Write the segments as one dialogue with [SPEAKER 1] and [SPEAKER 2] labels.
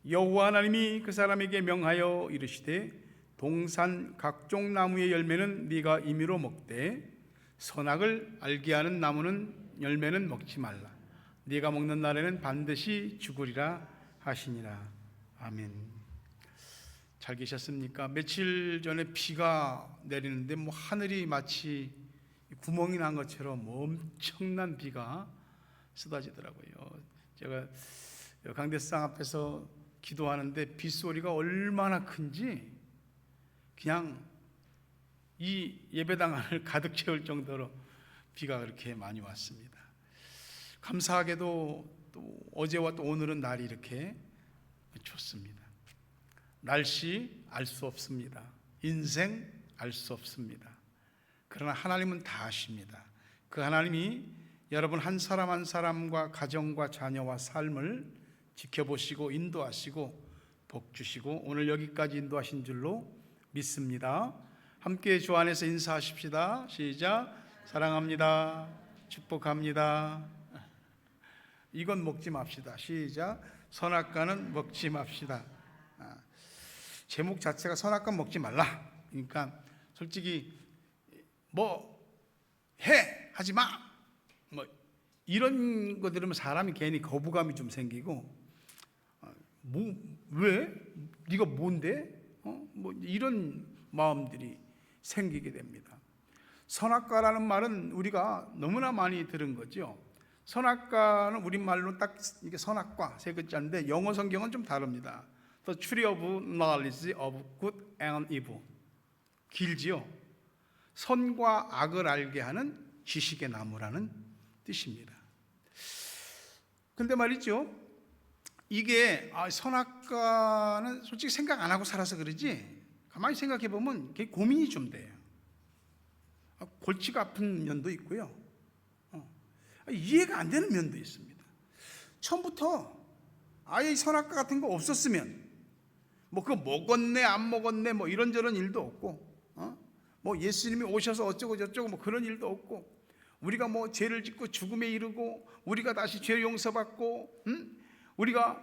[SPEAKER 1] 여호와 하나님이 그 사람에게 명하여 이르시되 동산 각종 나무의 열매는 네가 임의로 먹되 선악을 알게 하는 나무는 열매는 먹지 말라. 네가 먹는 날에는 반드시 죽으리라 하시니라. 아멘. 잘 계셨습니까? 며칠 전에 비가 내리는데 하늘이 마치 구멍이 난 것처럼 엄청난 비가 쏟아지더라고요. 제가 강대상 앞에서 기도하는데 빗소리가 얼마나 큰지 그냥 이 예배당 안을 가득 채울 정도로 비가 그렇게 많이 왔습니다. 감사하게도 또 어제와 또 오늘은 날이 이렇게 좋습니다. 날씨 알 수 없습니다. 인생 알 수 없습니다. 그러나 하나님은 다 아십니다. 그 하나님이 여러분 한 사람 한 사람과 가정과 자녀와 삶을 지켜보시고 인도하시고 복 주시고 오늘 여기까지 인도하신 줄로 믿습니다. 함께 주 안에서 인사하십시다. 시작. 사랑합니다. 축복합니다. 이건 먹지 맙시다. 시작. 선악과는 먹지 맙시다. 제목 자체가 선악과 먹지 말라. 그러니까 솔직히 하지 마. 이런 거 들으면 사람이 괜히 거부감이 좀 생기고 왜? 네가 뭔데? 이런 마음들이 생기게 됩니다. 선악과라는 말은 우리가 너무나 많이 들은 거죠. 선악과는 우리말로 딱 이게 선악과 세 글자인데 영어 성경은 좀 다릅니다. The tree of knowledge of good and evil. 길지요. 선과 악을 알게 하는 지식의 나무라는 뜻입니다. 근데 말이죠, 이게 선악과는 솔직히 생각 안 하고 살아서 그러지 가만히 생각해 보면 고민이 좀 돼요. 골치가 아픈 면도 있고요, 이해가 안 되는 면도 있습니다. 처음부터 아예 선악과 같은 거 없었으면 그거 먹었네 안 먹었네 이런저런 일도 없고 예수님이 오셔서 어쩌고 저쩌고 그런 일도 없고 우리가 죄를 짓고 죽음에 이르고 우리가 다시 죄 용서받고 우리가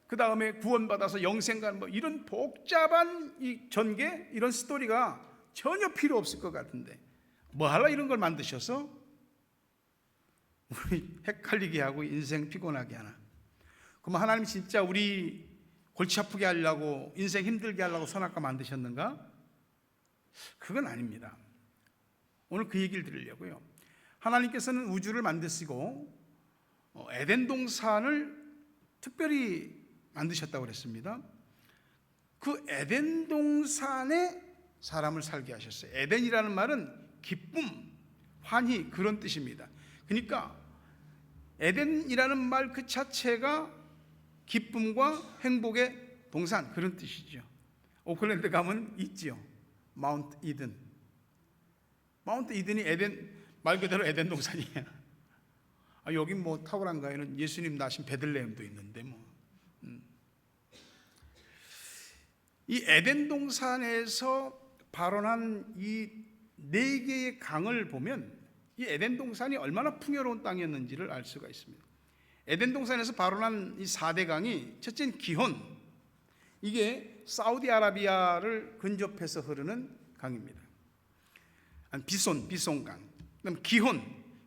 [SPEAKER 1] 그 다음에 구원받아서 영생 가는 이런 복잡한 이 전개 이런 스토리가 전혀 필요 없을 것 같은데 하려 이런 걸 만드셔서 우리 헷갈리게 하고 인생 피곤하게 하나? 그럼 하나님 진짜 우리 골치 아프게 하려고 인생 힘들게 하려고 선악과 만드셨는가? 그건 아닙니다. 오늘 그 얘기를 드리려고요. 하나님께서는 우주를 만드시고 에덴 동산을 특별히 만드셨다고 그랬습니다. 그 에덴 동산에 사람을 살게 하셨어요. 에덴이라는 말은 기쁨, 환희 그런 뜻입니다. 그러니까 에덴이라는 말 그 자체가 기쁨과 행복의 동산 그런 뜻이죠. 오클랜드 가면 있지요. 마운트 이든. 마운트 이든이 에덴 말 그대로 에덴 동산이에요. 여기 타우랑가에는 예수님 나신 베들레헴도 있는데 이 에덴 동산에서 발원한 이 네 개의 강을 보면 이 에덴 동산이 얼마나 풍요로운 땅이었는지를 알 수가 있습니다. 에덴 동산에서 발원한 이 4대 강이 첫째는 기혼, 이게 사우디아라비아를 근접해서 흐르는 강입니다. 비손강. 그다음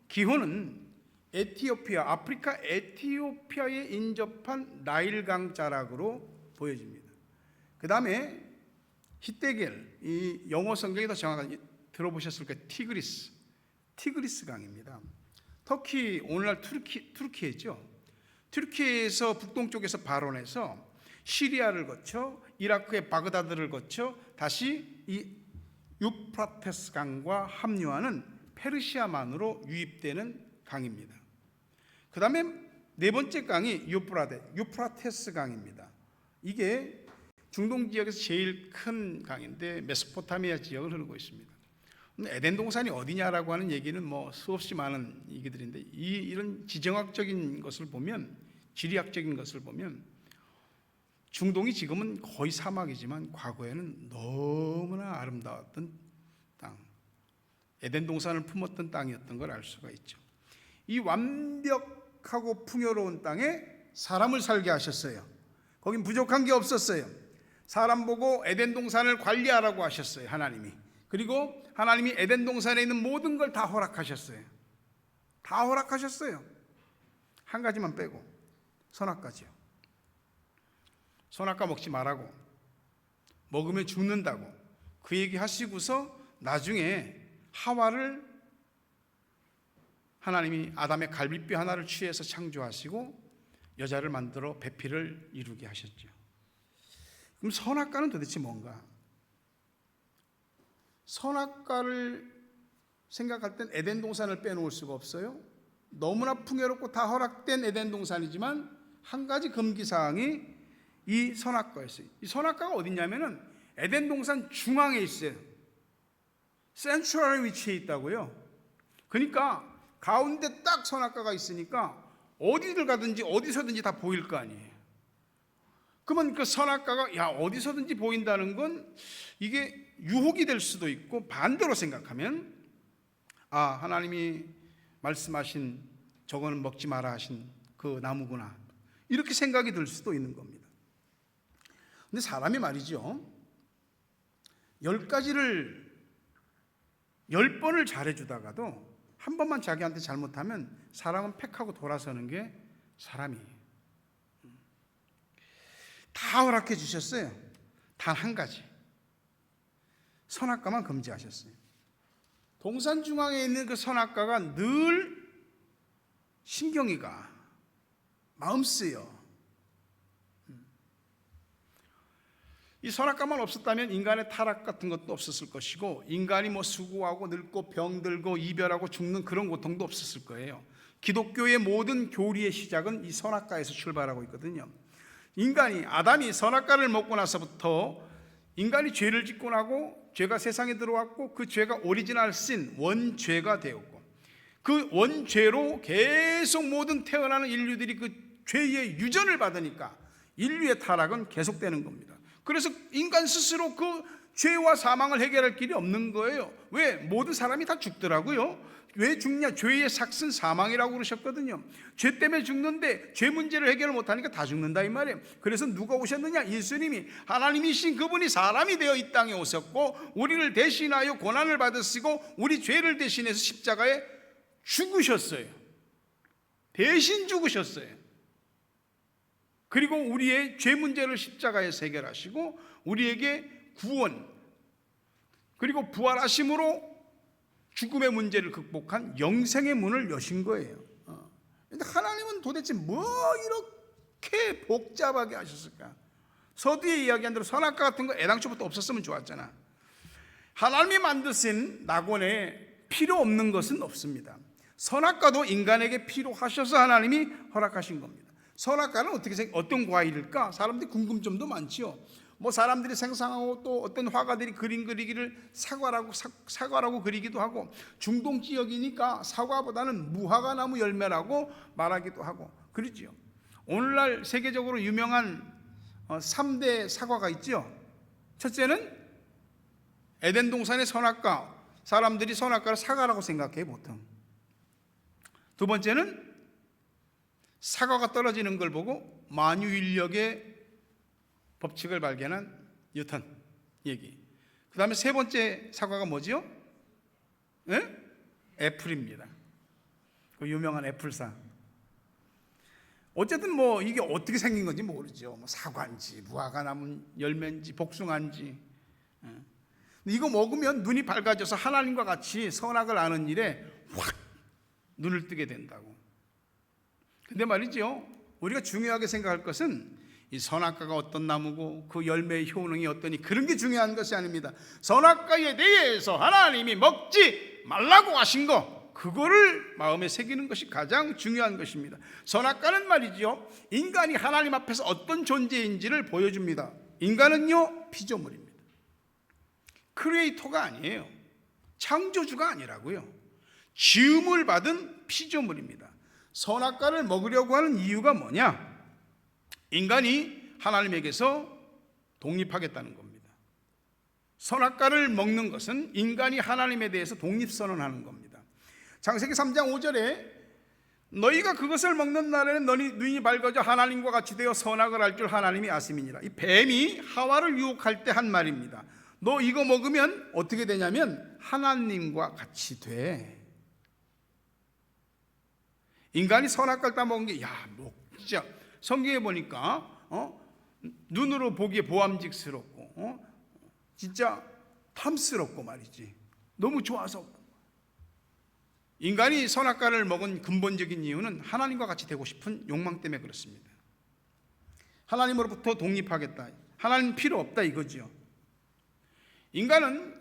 [SPEAKER 1] 기혼은 에티오피아, 아프리카 에티오피아에 인접한 나일강 자락으로 보여집니다. 그 다음에 히데겔, 이 영어 성경이 더 정확하게 들어보셨을 거예요. 티그리스 강입니다. 터키, 오늘날 투르키예죠. 투르키에서 북동쪽에서 발원해서 시리아를 거쳐 이라크의 바그다드를 거쳐 다시 이 유프라테스 강과 합류하는 페르시아만으로 유입되는 강입니다. 그 다음에 네 번째 강이 유프라테스 강입니다. 이게 중동 지역에서 제일 큰 강인데 메소포타미아 지역을 흐르고 있습니다. 에덴 동산이 어디냐라고 하는 얘기는 수없이 많은 얘기들인데 이런 지정학적인 것을 보면, 지리학적인 것을 보면 중동이 지금은 거의 사막이지만 과거에는 너무나 아름다웠던 땅, 에덴 동산을 품었던 땅이었던 걸 알 수가 있죠. 이 완벽하고 풍요로운 땅에 사람을 살게 하셨어요. 거긴 부족한 게 없었어요. 사람 보고 에덴 동산을 관리하라고 하셨어요, 하나님이. 그리고 하나님이 에덴 동산에 있는 모든 걸 다 허락하셨어요. 다 허락하셨어요. 한 가지만 빼고, 선악과지요. 선악과 먹지 말라고, 먹으면 죽는다고 그 얘기 하시고서 나중에 하와를 하나님이 아담의 갈비뼈 하나를 취해서 창조하시고 여자를 만들어 배필을 이루게 하셨죠. 그럼 선악과는 도대체 뭔가? 선악과를 생각할 땐 에덴 동산을 빼놓을 수가 없어요. 너무나 풍요롭고 다 허락된 에덴 동산이지만 한 가지 금기사항이 이 선악과였어요. 이 선악과가 어디냐면은 에덴 동산 중앙에 있어요. 센트럴에 위치해 있다고요. 그러니까 가운데 딱 선악과가 있으니까 어디를 가든지 어디서든지 다 보일 거 아니에요. 그러면 그 선악과가 어디서든지 보인다는 건 이게 유혹이 될 수도 있고, 반대로 생각하면 하나님이 말씀하신 저거는 먹지 마라 하신 그 나무구나, 이렇게 생각이 들 수도 있는 겁니다. 근데 사람이 말이죠, 10가지를 10번을 잘해주다가도 한 번만 자기한테 잘못하면 사람은 팩하고 돌아서는 게 사람이에요. 다 허락해 주셨어요. 단 한 가지, 선악과만 금지하셨어요. 동산 중앙에 있는 그 선악과가 늘 신경이 가, 마음 쓰여. 이 선악과만 없었다면 인간의 타락 같은 것도 없었을 것이고, 인간이 수고하고 늙고 병들고 이별하고 죽는 그런 고통도 없었을 거예요. 기독교의 모든 교리의 시작은 이 선악과에서 출발하고 있거든요. 아담이 선악과를 먹고 나서부터 인간이 죄를 짓고 나고 죄가 세상에 들어왔고, 그 죄가 오리지널 신, 원죄가 되었고, 그 원죄로 계속 모든 태어나는 인류들이 그 죄의 유전을 받으니까 인류의 타락은 계속되는 겁니다. 그래서 인간 스스로 그 죄와 사망을 해결할 길이 없는 거예요. 왜? 모든 사람이 다 죽더라고요. 왜 죽냐? 죄의 삭은 사망이라고 그러셨거든요. 죄 때문에 죽는데 죄 문제를 해결을 못하니까 다 죽는다 이 말이에요. 그래서 누가 오셨느냐? 예수님이, 하나님이신 그분이 사람이 되어 이 땅에 오셨고 우리를 대신하여 고난을 받으시고 우리 죄를 대신해서 십자가에 죽으셨어요. 대신 죽으셨어요. 그리고 우리의 죄 문제를 십자가에서 해결하시고 우리에게 구원, 그리고 부활하심으로 죽음의 문제를 극복한 영생의 문을 여신 거예요. 근데 하나님은 도대체 뭐 이렇게 복잡하게 하셨을까? 서두에 이야기한 대로 선악과 같은 거 애당초부터 없었으면 좋았잖아. 하나님이 만드신 낙원에 필요 없는 것은 없습니다. 선악과도 인간에게 필요하셔서 하나님이 허락하신 겁니다. 선악과는 어떤 과일일까? 사람들이 궁금점도 많지요. 사람들이 생각하고 또 어떤 화가들이 그림 그리기를 사과라고 그리기도 하고, 중동 지역이니까 사과보다는 무화과 나무 열매라고 말하기도 하고 그러지요. 오늘날 세계적으로 유명한 3대 사과가 있죠. 첫째는 에덴 동산의 선악과, 사람들이 선악과를 사과라고 생각해 보통. 두 번째는 사과가 떨어지는 걸 보고 만유인력의 법칙을 발견한 뉴턴 얘기. 그 다음에 세 번째 사과가 뭐지요? 애플입니다. 그 유명한 애플사. 어쨌든 이게 어떻게 생긴 건지 모르죠. 사과인지 무화과 나무 열매인지 복숭아인지. 이거 먹으면 눈이 밝아져서 하나님과 같이 선악을 아는 일에 확 눈을 뜨게 된다고. 근데 말이죠, 우리가 중요하게 생각할 것은 이 선악과가 어떤 나무고 그 열매의 효능이 어떠니 그런 게 중요한 것이 아닙니다. 선악과에 대해서 하나님이 먹지 말라고 하신 거, 그거를 마음에 새기는 것이 가장 중요한 것입니다. 선악과는 말이죠, 인간이 하나님 앞에서 어떤 존재인지를 보여줍니다. 인간은요, 피조물입니다. 크리에이터가 아니에요. 창조주가 아니라고요. 지음을 받은 피조물입니다. 선악과를 먹으려고 하는 이유가 뭐냐? 인간이 하나님에게서 독립하겠다는 겁니다. 선악과를 먹는 것은 인간이 하나님에 대해서 독립선언하는 겁니다. 창세기 3장 5절에 너희가 그것을 먹는 날에는 너희 눈이 밝아져 하나님과 같이 되어 선악을 알 줄 하나님이 아심이니라. 이 뱀이 하와를 유혹할 때 한 말입니다. 너 이거 먹으면 어떻게 되냐면 하나님과 같이 돼. 인간이 선악과를 따먹은 게 뭐 진짜 성경에 보니까 눈으로 보기에 보암직스럽고 진짜 탐스럽고 말이지. 너무 좋아서. 인간이 선악과를 먹은 근본적인 이유는 하나님과 같이 되고 싶은 욕망 때문에 그렇습니다. 하나님으로부터 독립하겠다, 하나님 필요 없다 이거죠. 인간은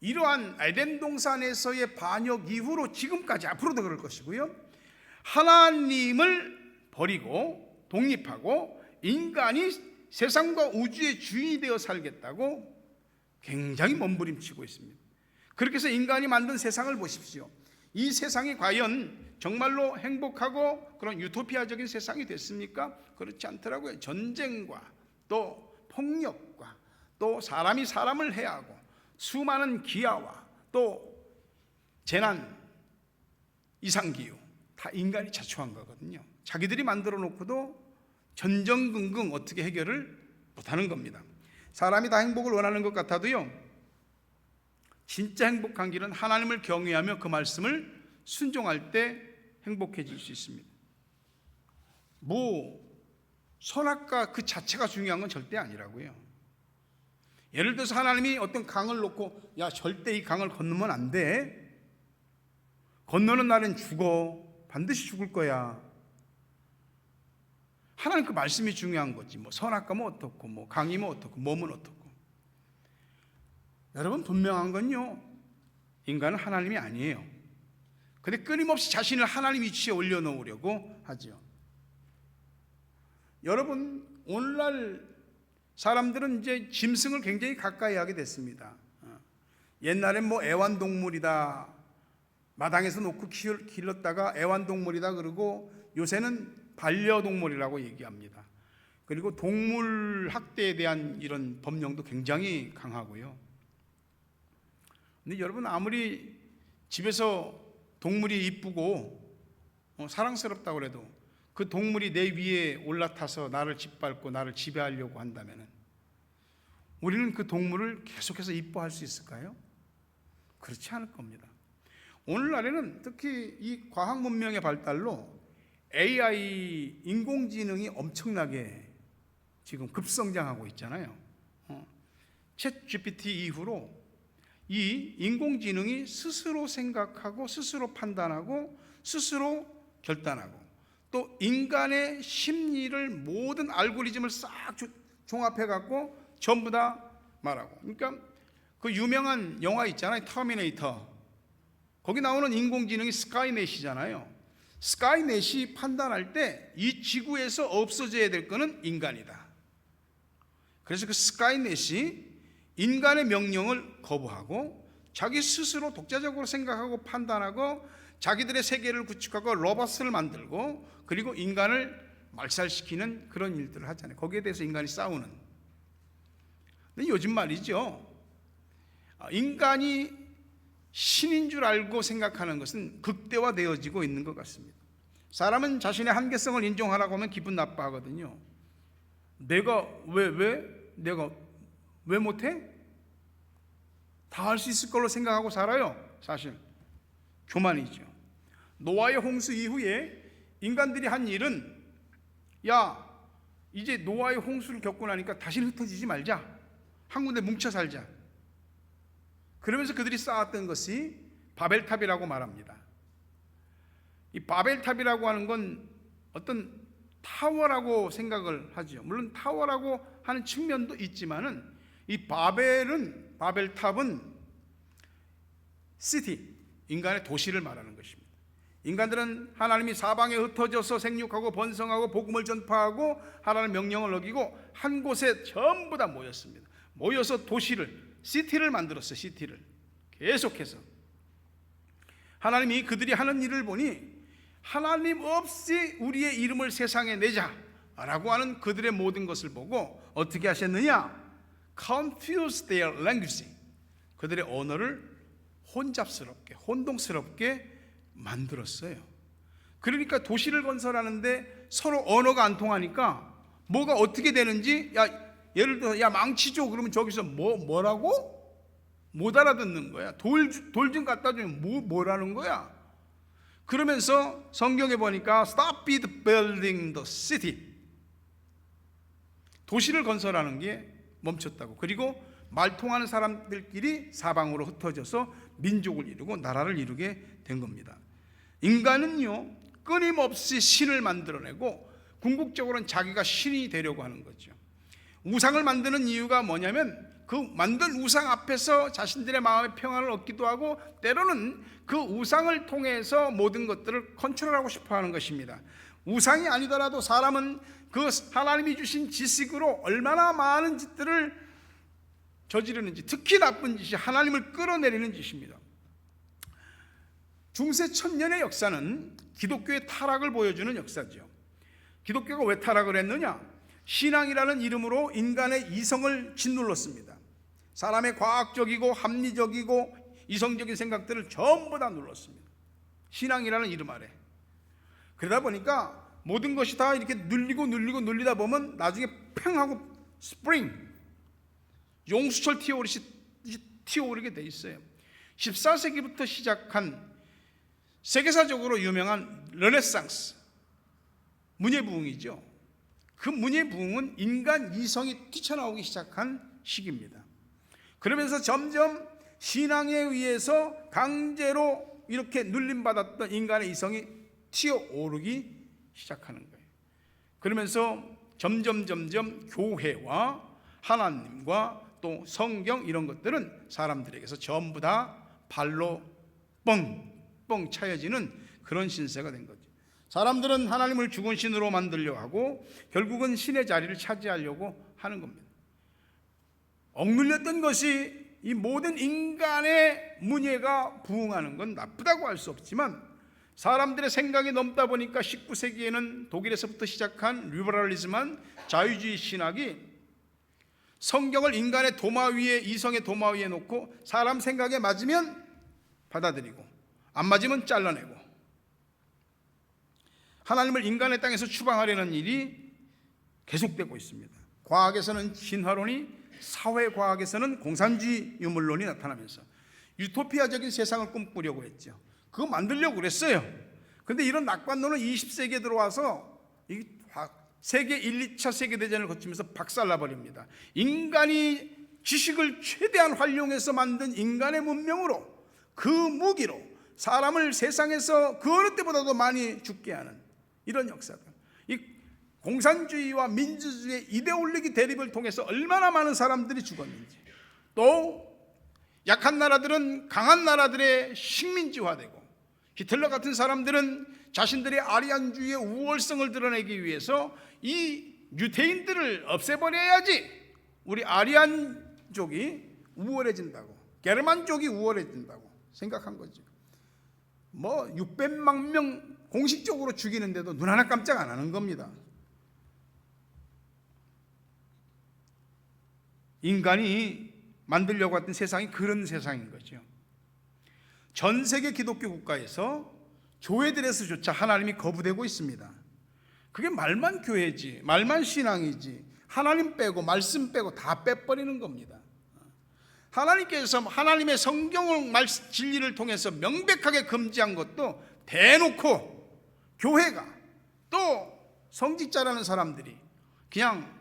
[SPEAKER 1] 이러한 에덴 동산에서의 반역 이후로 지금까지 앞으로도 그럴 것이고요, 하나님을 버리고 독립하고 인간이 세상과 우주의 주인이 되어 살겠다고 굉장히 몸부림치고 있습니다. 그렇게 해서 인간이 만든 세상을 보십시오. 이 세상이 과연 정말로 행복하고 그런 유토피아적인 세상이 됐습니까? 그렇지 않더라고요. 전쟁과 또 폭력과 또 사람이 사람을 해하고 수많은 기아와 또 재난, 이상기후 다 인간이 자초한 거거든요. 자기들이 만들어 놓고도 전전긍긍 어떻게 해결을 못하는 겁니다. 사람이 다 행복을 원하는 것 같아도요, 진짜 행복한 길은 하나님을 경외하며 그 말씀을 순종할 때 행복해질 수 있습니다. 선악과 그 자체가 중요한 건 절대 아니라고요. 예를 들어서 하나님이 어떤 강을 놓고 야 절대 이 강을 건너면 안 돼, 건너는 날은 죽어, 반드시 죽을 거야. 하나님 그 말씀이 중요한 거지. 선악과면 어떻고 강이면 어떻고 몸은 어떻고. 여러분 분명한 건요, 인간은 하나님이 아니에요. 근데 끊임없이 자신을 하나님 위치에 올려놓으려고 하죠. 여러분 오늘날 사람들은 이제 짐승을 굉장히 가까이 하게 됐습니다. 옛날엔 애완동물이다, 마당에서 놓고 길렀다가 애완동물이다 그러고, 요새는 반려동물이라고 얘기합니다. 그리고 동물 학대에 대한 이런 법령도 굉장히 강하고요. 근데 여러분 아무리 집에서 동물이 이쁘고 사랑스럽다고 해도 그 동물이 내 위에 올라타서 나를 짓밟고 나를 지배하려고 한다면 우리는 그 동물을 계속해서 이뻐할 수 있을까요? 그렇지 않을 겁니다. 오늘날에는 특히 이 과학 문명의 발달로 AI 인공지능이 엄청나게 지금 급성장하고 있잖아요. 챗 GPT 이후로 이 인공지능이 스스로 생각하고 스스로 판단하고 스스로 결단하고 또 인간의 심리를 모든 알고리즘을 싹 종합해 갖고 전부 다 말하고. 그러니까 그 유명한 영화 있잖아요, 터미네이터. 거기 나오는 인공지능이 스카이넷이잖아요. 스카이넷이 판단할 때 이 지구에서 없어져야 될 거는 인간이다. 그래서 그 스카이넷이 인간의 명령을 거부하고 자기 스스로 독자적으로 생각하고 판단하고 자기들의 세계를 구축하고 로봇을 만들고 그리고 인간을 말살시키는 그런 일들을 하잖아요. 거기에 대해서 인간이 싸우는. 근데 요즘 말이죠, 인간이 신인 줄 알고 생각하는 것은 극대화되어지고 있는 것 같습니다. 사람은 자신의 한계성을 인정하라고 하면 기분 나빠하거든요. 내가 왜 못해? 다 할 수 있을 걸로 생각하고 살아요. 사실 교만이죠. 노아의 홍수 이후에 인간들이 한 일은 이제 노아의 홍수를 겪고 나니까 다시는 흩어지지 말자, 한 군데 뭉쳐 살자. 그러면서 그들이 쌓았던 것이 바벨탑이라고 말합니다. 이 바벨탑이라고 하는 건 어떤 타워라고 생각을 하죠. 물론 타워라고 하는 측면도 있지만은 이 바벨탑은 시티, 인간의 도시를 말하는 것입니다. 인간들은 하나님이 사방에 흩어져서 생육하고 번성하고 복음을 전파하고 하나님의 명령을 어기고 한 곳에 전부 다 모였습니다. 모여서 시티를 만들었어요. 시티를 계속해서 하나님이 그들이 하는 일을 보니 하나님 없이 우리의 이름을 세상에 내자라고 하는 그들의 모든 것을 보고 어떻게 하셨느냐? Confuse their language. 그들의 언어를 혼잡스럽게 혼동스럽게 만들었어요. 그러니까 도시를 건설하는데 서로 언어가 안 통하니까 뭐가 어떻게 되는지, 야, 예를 들어 야 망치 줘 그러면 저기서 뭐라고? 못 알아듣는 거야. 돌 좀 갖다 주면 뭐라는 거야. 그러면서 성경에 보니까 Stop it building the city, 도시를 건설하는 게 멈췄다고. 그리고 말 통하는 사람들끼리 사방으로 흩어져서 민족을 이루고 나라를 이루게 된 겁니다. 인간은요 끊임없이 신을 만들어내고 궁극적으로는 자기가 신이 되려고 하는 거죠. 우상을 만드는 이유가 뭐냐면 그 만든 우상 앞에서 자신들의 마음의 평안을 얻기도 하고, 때로는 그 우상을 통해서 모든 것들을 컨트롤하고 싶어 하는 것입니다. 우상이 아니더라도 사람은 그 하나님이 주신 지식으로 얼마나 많은 짓들을 저지르는지, 특히 나쁜 짓이 하나님을 끌어내리는 짓입니다. 중세 천년의 역사는 기독교의 타락을 보여주는 역사죠. 기독교가 왜 타락을 했느냐? 신앙이라는 이름으로 인간의 이성을 짓눌렀습니다. 사람의 과학적이고 합리적이고 이성적인 생각들을 전부 다 눌렀습니다. 신앙이라는 이름 아래. 그러다 보니까 모든 것이 다 이렇게 눌리다 보면 나중에 팽 하고 스프링, 용수철 튀어오르게 돼 있어요. 14세기부터 시작한 세계사적으로 유명한 르네상스, 문예부흥이죠. 그 문예부흥은 인간 이성이 뛰쳐나오기 시작한 시기입니다. 그러면서 점점 신앙에 의해서 강제로 이렇게 눌림받았던 인간의 이성이 튀어오르기 시작하는 거예요. 그러면서 점점 교회와 하나님과 또 성경 이런 것들은 사람들에게서 전부 다 발로 뻥뻥 차여지는 그런 신세가 된 거죠. 사람들은 하나님을 죽은 신으로 만들려고 하고 결국은 신의 자리를 차지하려고 하는 겁니다. 억눌렸던 것이 이 모든 인간의 문예가 부흥하는 건 나쁘다고 할 수 없지만, 사람들의 생각이 넘다 보니까 19세기에는 독일에서부터 시작한 리버럴리즘한 자유주의 신학이 성경을 인간의 도마 위에, 이성의 도마 위에 놓고 사람 생각에 맞으면 받아들이고 안 맞으면 잘라내고, 하나님을 인간의 땅에서 추방하려는 일이 계속되고 있습니다. 과학에서는 진화론이, 사회과학에서는 공산주의 유물론이 나타나면서 유토피아적인 세상을 꿈꾸려고 했죠. 그거 만들려고 그랬어요. 그런데 이런 낙관론은 20세기에 들어와서 세계 1, 2차 세계대전을 거치면서 박살나버립니다. 인간이 지식을 최대한 활용해서 만든 인간의 문명으로, 그 무기로 사람을 세상에서 그 어느 때보다도 많이 죽게 하는 이런 역사들. 이 공산주의와 민주주의의 이데올로기 대립을 통해서 얼마나 많은 사람들이 죽었는지, 또 약한 나라들은 강한 나라들의 식민지화되고, 히틀러 같은 사람들은 자신들의 아리안주의의 우월성을 드러내기 위해서 이 유태인들을 없애버려야지 우리 아리안족이 우월해진다고, 게르만족이 우월해진다고 생각한 거죠. 600만 명 공식적으로 죽이는데도 눈 하나 깜짝 안 하는 겁니다. 인간이 만들려고 했던 세상이 그런 세상인 거죠. 전 세계 기독교 국가에서 교회들에서조차 하나님이 거부되고 있습니다. 그게 말만 교회지, 말만 신앙이지, 하나님 빼고 말씀 빼고 다 빼버리는 겁니다. 하나님께서 하나님의 성경을 진리를 통해서 명백하게 금지한 것도 대놓고 교회가, 또 성직자라는 사람들이 그냥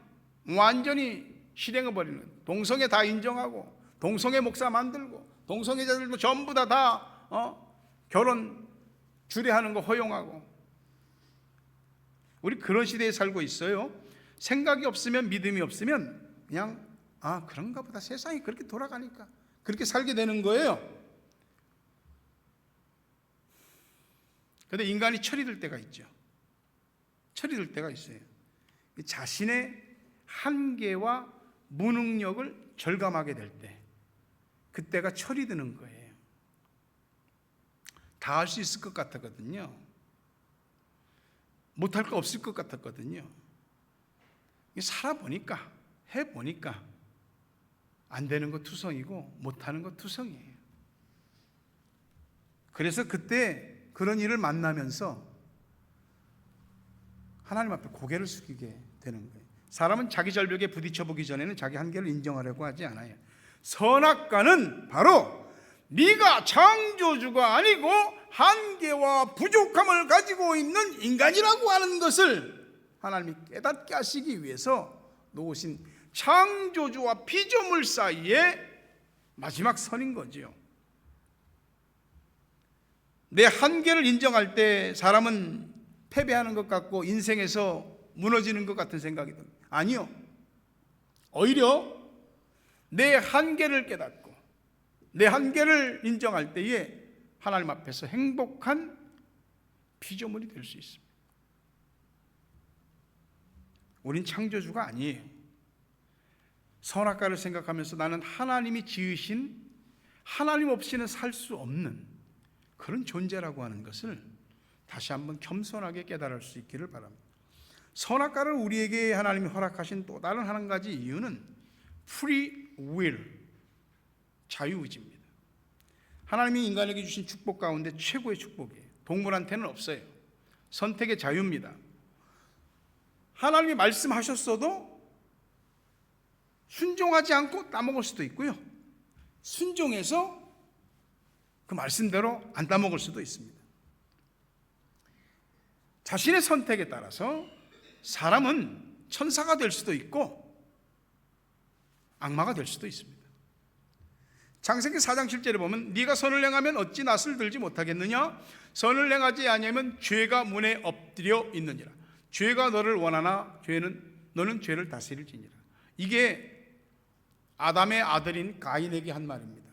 [SPEAKER 1] 완전히 실행해버리는, 동성애 다 인정하고 동성애 목사 만들고 동성애자들도 전부 다 결혼 주례하는 거 허용하고, 우리 그런 시대에 살고 있어요. 생각이 없으면, 믿음이 없으면 그냥 그런가 보다, 세상이 그렇게 돌아가니까 그렇게 살게 되는 거예요. 그런데 인간이 철이 들 때가 있죠. 철이 들 때가 있어요. 자신의 한계와 무능력을 절감하게 될 때, 그때가 철이 드는 거예요. 다 할 수 있을 것 같았거든요. 못할 거 없을 것 같았거든요. 살아보니까, 해보니까 안 되는 거 투성이고 못하는 거 투성이에요. 그래서 그때 그런 일을 만나면서 하나님 앞에 고개를 숙이게 되는 거예요. 사람은 자기 절벽에 부딪혀 보기 전에는 자기 한계를 인정하려고 하지 않아요. 선악과는 바로 네가 창조주가 아니고 한계와 부족함을 가지고 있는 인간이라고 하는 것을 하나님이 깨닫게 하시기 위해서 놓으신 창조주와 피조물 사이의 마지막 선인 거지요. 내 한계를 인정할 때 사람은 패배하는 것 같고 인생에서 무너지는 것 같은 생각이 듭니다. 아니요. 오히려 내 한계를 깨닫고 내 한계를 인정할 때에 하나님 앞에서 행복한 피조물이 될 수 있습니다. 우린 창조주가 아니에요. 선악과를 생각하면서 나는 하나님이 지으신, 하나님 없이는 살 수 없는 그런 존재라고 하는 것을 다시 한번 겸손하게 깨달을 수 있기를 바랍니다. 선악과를 우리에게 하나님이 허락하신 또 다른 한 가지 이유는 free will, 자유의지입니다. 하나님이 인간에게 주신 축복 가운데 최고의 축복이에요. 동물한테는 없어요. 선택의 자유입니다. 하나님이 말씀하셨어도 순종하지 않고 따먹을 수도 있고요, 순종해서 그 말씀대로 안 따먹을 수도 있습니다. 자신의 선택에 따라서 사람은 천사가 될 수도 있고 악마가 될 수도 있습니다. 창세기 4장 7절에 보면 네가 선을 행하면 어찌 낫을 들지 못하겠느냐, 선을 행하지 아니하면 죄가 문에 엎드려 있느니라. 죄가 너를 원하나 너는 죄를 다스릴지니라. 이게 아담의 아들인 가인에게 한 말입니다.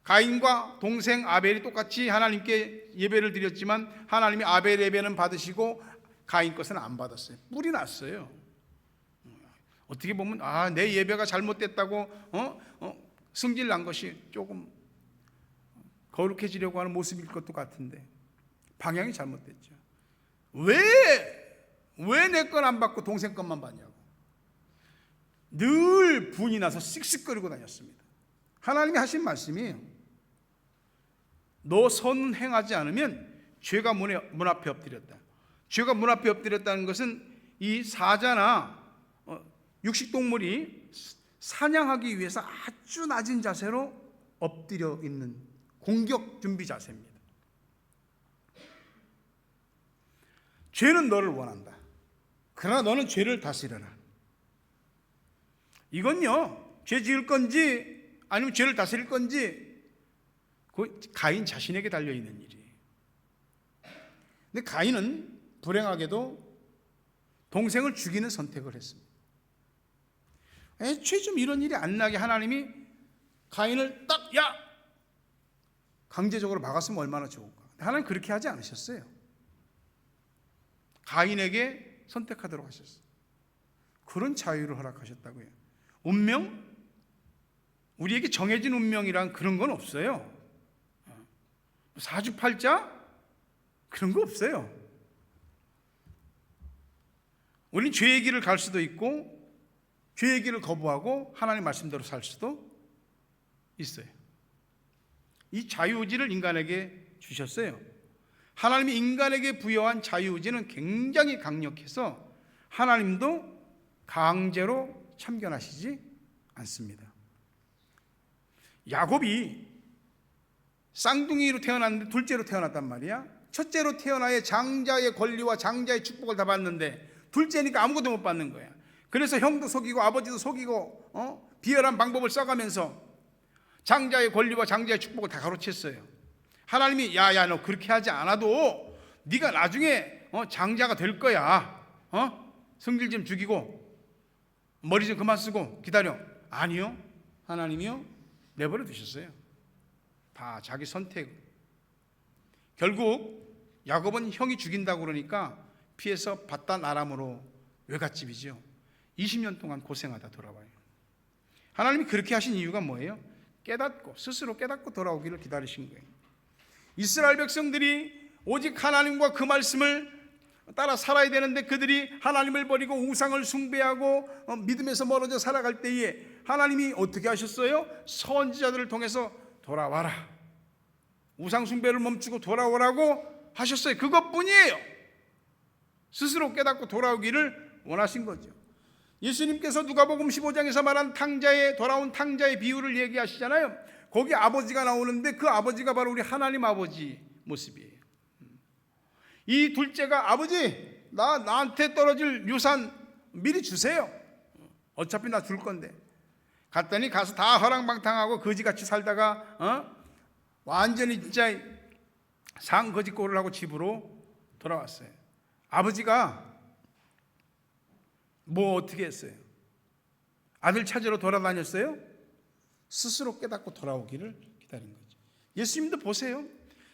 [SPEAKER 1] 가인과 동생 아벨이 똑같이 하나님께 예배를 드렸지만 하나님이 아벨 예배는 받으시고 가인 것은 안 받았어요. 뿔이 났어요. 어떻게 보면 내 예배가 잘못됐다고 승질 난 것이 조금 거룩해지려고 하는 모습일 것도 같은데 방향이 잘못됐죠. 왜 내 건 안 받고 동생 것만 받냐고 늘 분이 나서 씩씩거리고 다녔습니다. 하나님이 하신 말씀이에요. 너 선 행하지 않으면 죄가 문 앞에 엎드렸다. 죄가 문 앞에 엎드렸다는 것은 이 사자나 육식동물이 사냥하기 위해서 아주 낮은 자세로 엎드려 있는 공격 준비 자세입니다. 죄는 너를 원한다. 그러나 너는 죄를 다스려라. 이건요, 죄 지을 건지 아니면 죄를 다스릴 건지 그 가인 자신에게 달려있는 일이에요. 근데 가인은 불행하게도 동생을 죽이는 선택을 했습니다. 애초에 좀 이런 일이 안 나게 하나님이 가인을 딱 강제적으로 막았으면 얼마나 좋을까. 하나님 그렇게 하지 않으셨어요. 가인에게 선택하도록 하셨어요. 그런 자유를 허락하셨다고요. 운명? 우리에게 정해진 운명이란 그런 건 없어요. 사주팔자? 그런 거 없어요. 우리는 죄의 길을 갈 수도 있고 죄의 길을 거부하고 하나님 말씀대로 살 수도 있어요. 이 자유의지를 인간에게 주셨어요. 하나님이 인간에게 부여한 자유의지는 굉장히 강력해서 하나님도 강제로 참견하시지 않습니다. 야곱이 쌍둥이로 태어났는데 둘째로 태어났단 말이야. 첫째로 태어나야 장자의 권리와 장자의 축복을 다 받는데 둘째니까 아무것도 못 받는 거야. 그래서 형도 속이고 아버지도 속이고 비열한 방법을 써가면서 장자의 권리와 장자의 축복을 다 가로챘어요. 하나님이 너 그렇게 하지 않아도 네가 나중에 장자가 될 거야. 성질 좀 죽이고 머리 좀 그만 쓰고 기다려. 아니요, 하나님이요 내버려 두셨어요. 다 자기 선택. 결국 야곱은 형이 죽인다고 그러니까 피해서 바단 아람으로 외갓집이죠. 20년 동안 고생하다 돌아와요. 하나님이 그렇게 하신 이유가 뭐예요? 스스로 깨닫고 돌아오기를 기다리신 거예요. 이스라엘 백성들이 오직 하나님과 그 말씀을 따라 살아야 되는데 그들이 하나님을 버리고 우상을 숭배하고 믿음에서 멀어져 살아갈 때에 하나님이 어떻게 하셨어요? 선지자들을 통해서 돌아와라, 우상 숭배를 멈추고 돌아오라고 하셨어요. 그것뿐이에요. 스스로 깨닫고 돌아오기를 원하신 거죠. 예수님께서 누가복음 15장에서 말한 돌아온 탕자의 비유를 얘기하시잖아요. 거기 아버지가 나오는데 그 아버지가 바로 우리 하나님 아버지 모습이에요. 이 둘째가 아버지 나한테 떨어질 유산 미리 주세요. 어차피 나 줄 건데. 갔더니 가서 다 허랑방탕하고 거지같이 살다가 완전히 진짜 상거지 꼴을 하고 집으로 돌아왔어요. 아버지가 뭐 어떻게 했어요? 아들 찾으러 돌아다녔어요? 스스로 깨닫고 돌아오기를 기다린 거죠. 예수님도 보세요.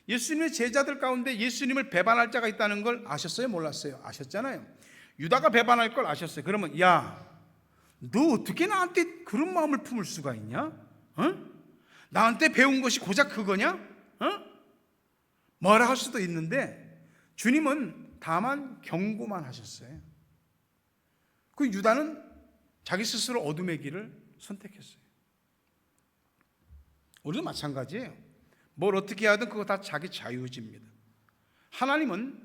[SPEAKER 1] 예수님의 제자들 가운데 예수님을 배반할 자가 있다는 걸 아셨어요? 몰랐어요? 아셨잖아요. 유다가 배반할 걸 아셨어요. 그러면 야, 너 어떻게 나한테 그런 마음을 품을 수가 있냐? 나한테 배운 것이 고작 그거냐? 뭐라 할 수도 있는데 주님은 다만 경고만 하셨어요. 그 유다는 자기 스스로 어둠의 길을 선택했어요. 우리도 마찬가지예요. 뭘 어떻게 하든 그거 다 자기 자유의지입니다. 하나님은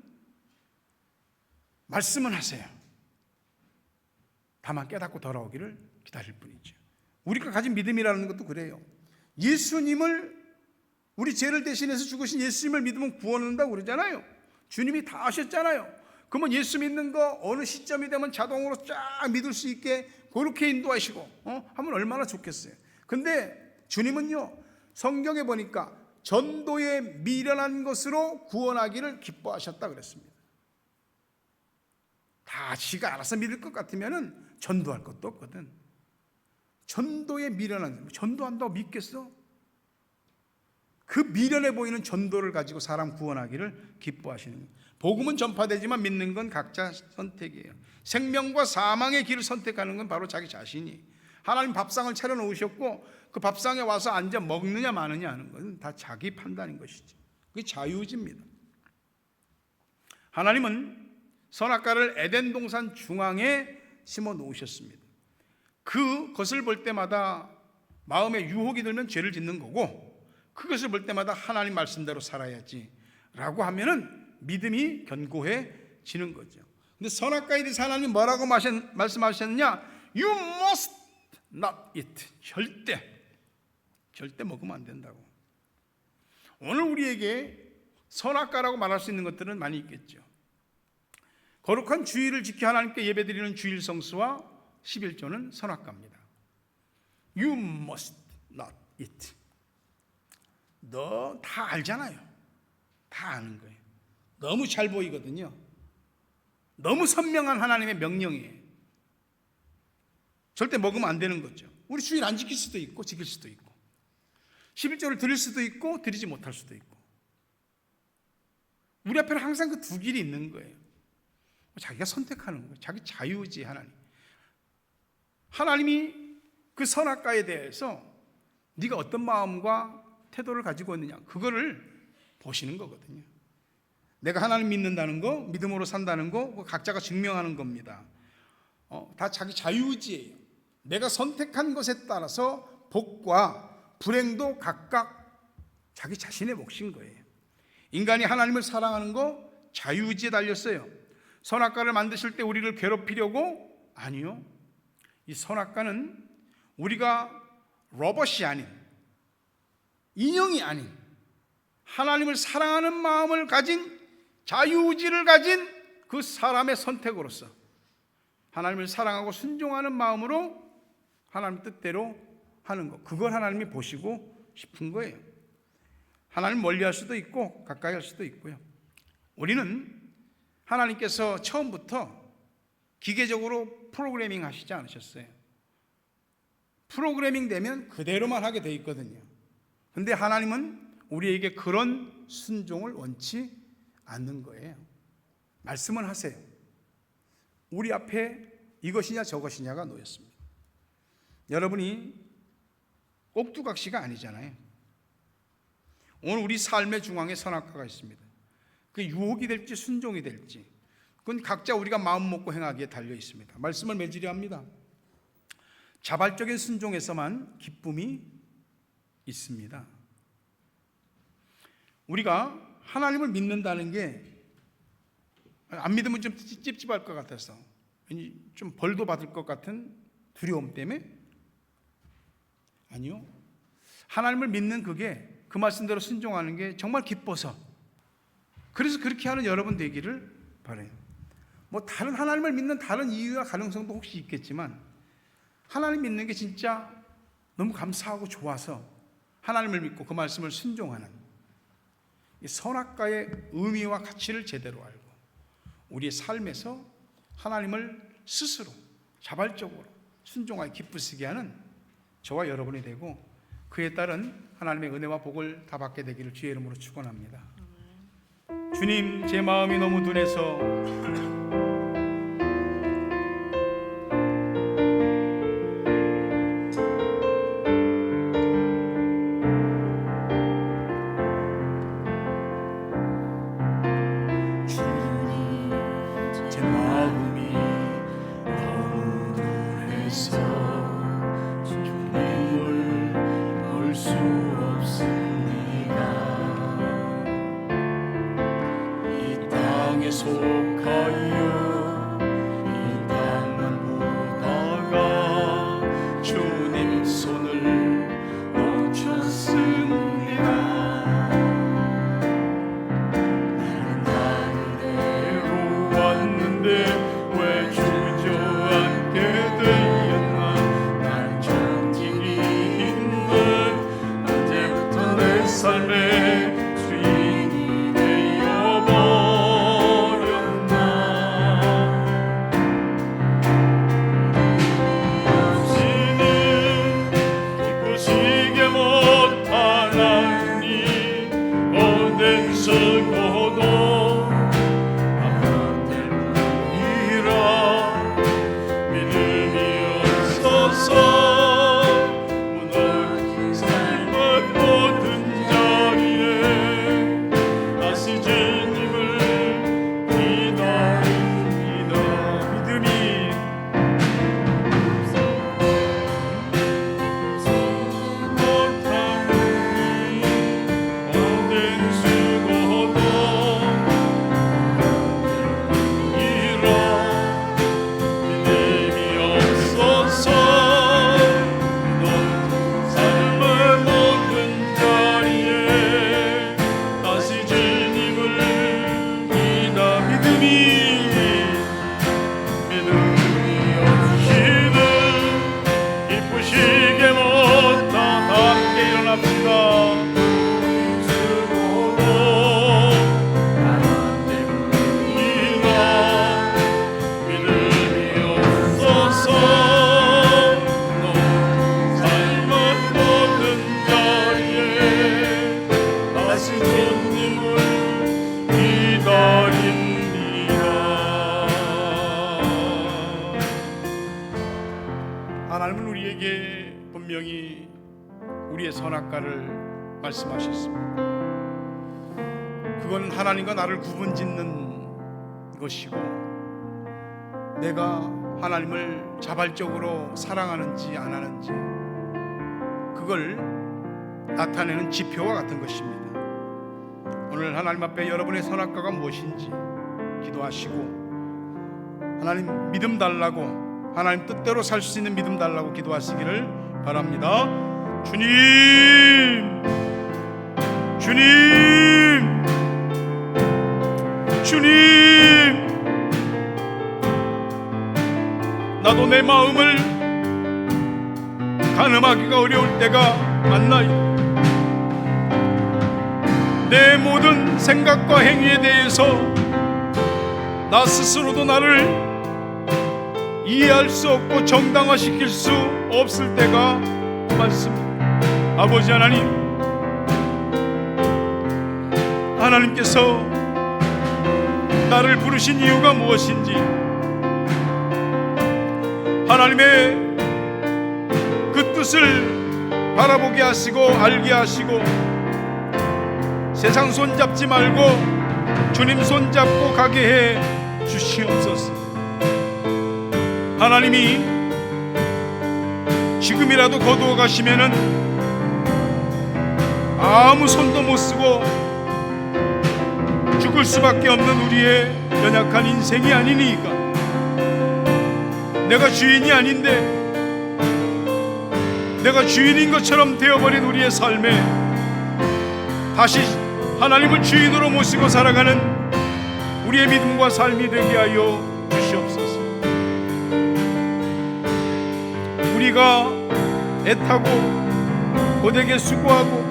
[SPEAKER 1] 말씀은 하세요. 다만 깨닫고 돌아오기를 기다릴 뿐이죠. 우리가 가진 믿음이라는 것도 그래요. 예수님을, 우리 죄를 대신해서 죽으신 예수님을 믿으면 구원 얻는다고 그러잖아요. 주님이 다 하셨잖아요. 그러면 예수 믿는 거 어느 시점이 되면 자동으로 쫙 믿을 수 있게 그렇게 인도하시고 하면 얼마나 좋겠어요. 근데 주님은요, 성경에 보니까 전도에 미련한 것으로 구원하기를 기뻐하셨다 그랬습니다. 다 지가 알아서 믿을 것 같으면 전도할 것도 없거든. 전도에 미련한, 전도한다고 믿겠어? 그 미련해 보이는 전도를 가지고 사람 구원하기를 기뻐하시는 거예요. 복음은 전파되지만 믿는 건 각자 선택이에요. 생명과 사망의 길을 선택하는 건 바로 자기 자신이. 하나님 밥상을 차려놓으셨고 그 밥상에 와서 앉아 먹느냐 마느냐 하는 건 다 자기 판단인 것이죠. 그게 자유의지입니다. 하나님은 선악과를 에덴 동산 중앙에 심어 놓으셨습니다. 그것을 볼 때마다 마음에 유혹이 들면 죄를 짓는 거고, 그것을 볼 때마다 하나님 말씀대로 살아야지 라고 하면은 믿음이 견고해지는 거죠. 근데 선악과에 대해서 하나님이 뭐라고 말씀하셨느냐? You must not eat. 절대 먹으면 안 된다고. 오늘 우리에게 선악과라고 말할 수 있는 것들은 많이 있겠죠. 거룩한 주일을 지켜 하나님께 예배드리는 주일 성수와 11조는 선악과입니다. You must not eat. 너 다 알잖아요. 다 아는 거예요. 너무 잘 보이거든요. 너무 선명한 하나님의 명령이에요. 절대 먹으면 안 되는 거죠. 우리 주일 안 지킬 수도 있고 지킬 수도 있고, 11조를 드릴 수도 있고 드리지 못할 수도 있고, 우리 앞에는 항상 그 두 길이 있는 거예요. 자기가 선택하는 거예요. 자기 자유의지. 하나님이 그 선악과에 대해서 네가 어떤 마음과 태도를 가지고 있느냐, 그거를 보시는 거거든요. 내가 하나님 믿는다는 거, 믿음으로 산다는 거, 각자가 증명하는 겁니다. 다 자기 자유의지예요. 내가 선택한 것에 따라서 복과 불행도 각각 자기 자신의 몫인 거예요. 인간이 하나님을 사랑하는 거 자유의지에 달렸어요. 선악과를 만드실 때 우리를 괴롭히려고? 아니요. 이 선악과는 우리가 로봇이 아닌, 인형이 아닌 하나님을 사랑하는 마음을 가진, 자유의지를 가진 그 사람의 선택으로서 하나님을 사랑하고 순종하는 마음으로 하나님 뜻대로 하는 것, 그걸 하나님이 보시고 싶은 거예요. 하나님 멀리 할 수도 있고 가까이 할 수도 있고요. 우리는 하나님께서 처음부터 기계적으로 프로그래밍 하시지 않으셨어요. 프로그래밍 되면 그대로만 하게 돼 있거든요. 근데 하나님은 우리에게 그런 순종을 원치 않는 거예요. 말씀은 하세요. 우리 앞에 이것이냐 저것이냐가 놓였습니다. 여러분이 꼭두각시가 아니잖아요. 오늘 우리 삶의 중앙에 선악과가 있습니다. 그 유혹이 될지 순종이 될지, 그건 각자 우리가 마음 먹고 행하기에 달려 있습니다. 말씀을 맺으려 합니다. 자발적인 순종에서만 기쁨이 있습니다. 우리가 하나님을 믿는다는 게 안 믿으면 좀 찝찝할 것 같아서, 좀 벌도 받을 것 같은 두려움 때문에? 아니요. 하나님을 믿는 그게, 그 말씀대로 순종하는 게 정말 기뻐서, 그래서 그렇게 하는 여러분 되기를 바라요. 뭐 다른 하나님을 믿는 다른 이유와 가능성도 혹시 있겠지만, 하나님 믿는 게 진짜 너무 감사하고 좋아서 하나님을 믿고 그 말씀을 순종하는 이 선악과의 의미와 가치를 제대로 알고 우리의 삶에서 하나님을 스스로 자발적으로 순종하여 기쁘시게 하는 저와 여러분이 되고, 그에 따른 하나님의 은혜와 복을 다 받게 되기를 주의 이름으로 축원합니다. 주님, 제 마음이 너무 둔해서 하나님은 우리에게 분명히 우리의 선악과를 말씀하셨습니다. 그건 하나님과 나를 구분짓는 것이고, 내가 하나님을 자발적으로 사랑하는지 안 하는지 그걸 나타내는 지표와 같은 것입니다. 오늘 하나님 앞에 여러분의 선악과가 무엇인지 기도하시고, 하나님 믿음 달라고, 하나님 뜻대로 살 수 있는 믿음 달라고 기도하시기를 바랍니다. 주님, 주님, 주님, 나도 내 마음을 가늠하기가 어려울 때가 많나요? 내 모든 생각과 행위에 대해서 나 스스로도 나를 이해할 수 없고 정당화시킬 수 없을 때가 많습니다. 아버지 하나님, 하나님께서 나를 부르신 이유가 무엇인지, 하나님의 그 뜻을 바라보게 하시고 알게 하시고, 세상 손잡지 말고 주님 손잡고 가게 해 주시옵소서. 하나님이 지금이라도 거두어 가시면은 아무 손도 못 쓰고 죽을 수밖에 없는 우리의 연약한 인생이 아니니까, 내가 주인이 아닌데 내가 주인인 것처럼 되어버린 우리의 삶에 다시 하나님을 주인으로 모시고 살아가는 우리의 믿음과 삶이 되게 하여 주시옵소서. 우리가 애타고 고되게 수고하고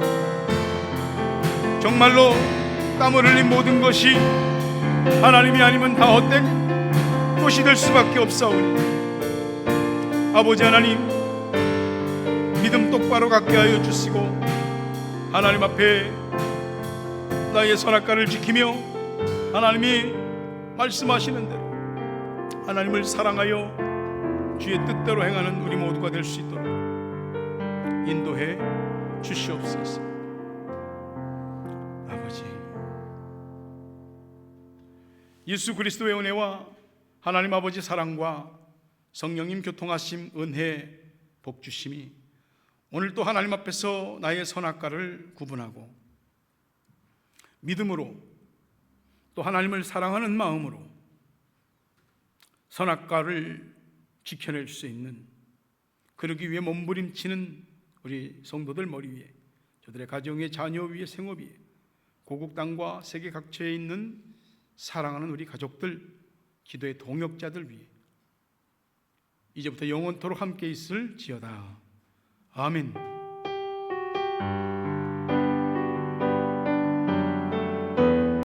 [SPEAKER 1] 정말로 땀을 흘린 모든 것이 하나님이 아니면 다 헛된 것이 될 수밖에 없사오니, 아버지 하나님, 믿음 똑바로 갖게 하여 주시고 하나님 앞에 나의 선악과를 지키며 하나님이 말씀하시는 대로 하나님을 사랑하여 주의 뜻대로 행하는 우리 모두가 될 수 있도록 인도해 주시옵소서. 아버지, 예수 그리스도의 은혜와 하나님 아버지 사랑과 성령님 교통하심, 은혜, 복주심이 오늘 또 하나님 앞에서 나의 선악과를 구분하고 믿음으로 또 하나님을 사랑하는 마음으로 선악과를 지켜낼 수 있는, 그러기 위해 몸부림치는 우리 성도들 머리 위에, 저들의 가정의 자녀 위에, 생업 위에, 고국 땅과 세계 각처에 있는 사랑하는 우리 가족들, 기도의 동역자들 위해 이제부터 영원토록 함께 있을지어다. 아멘.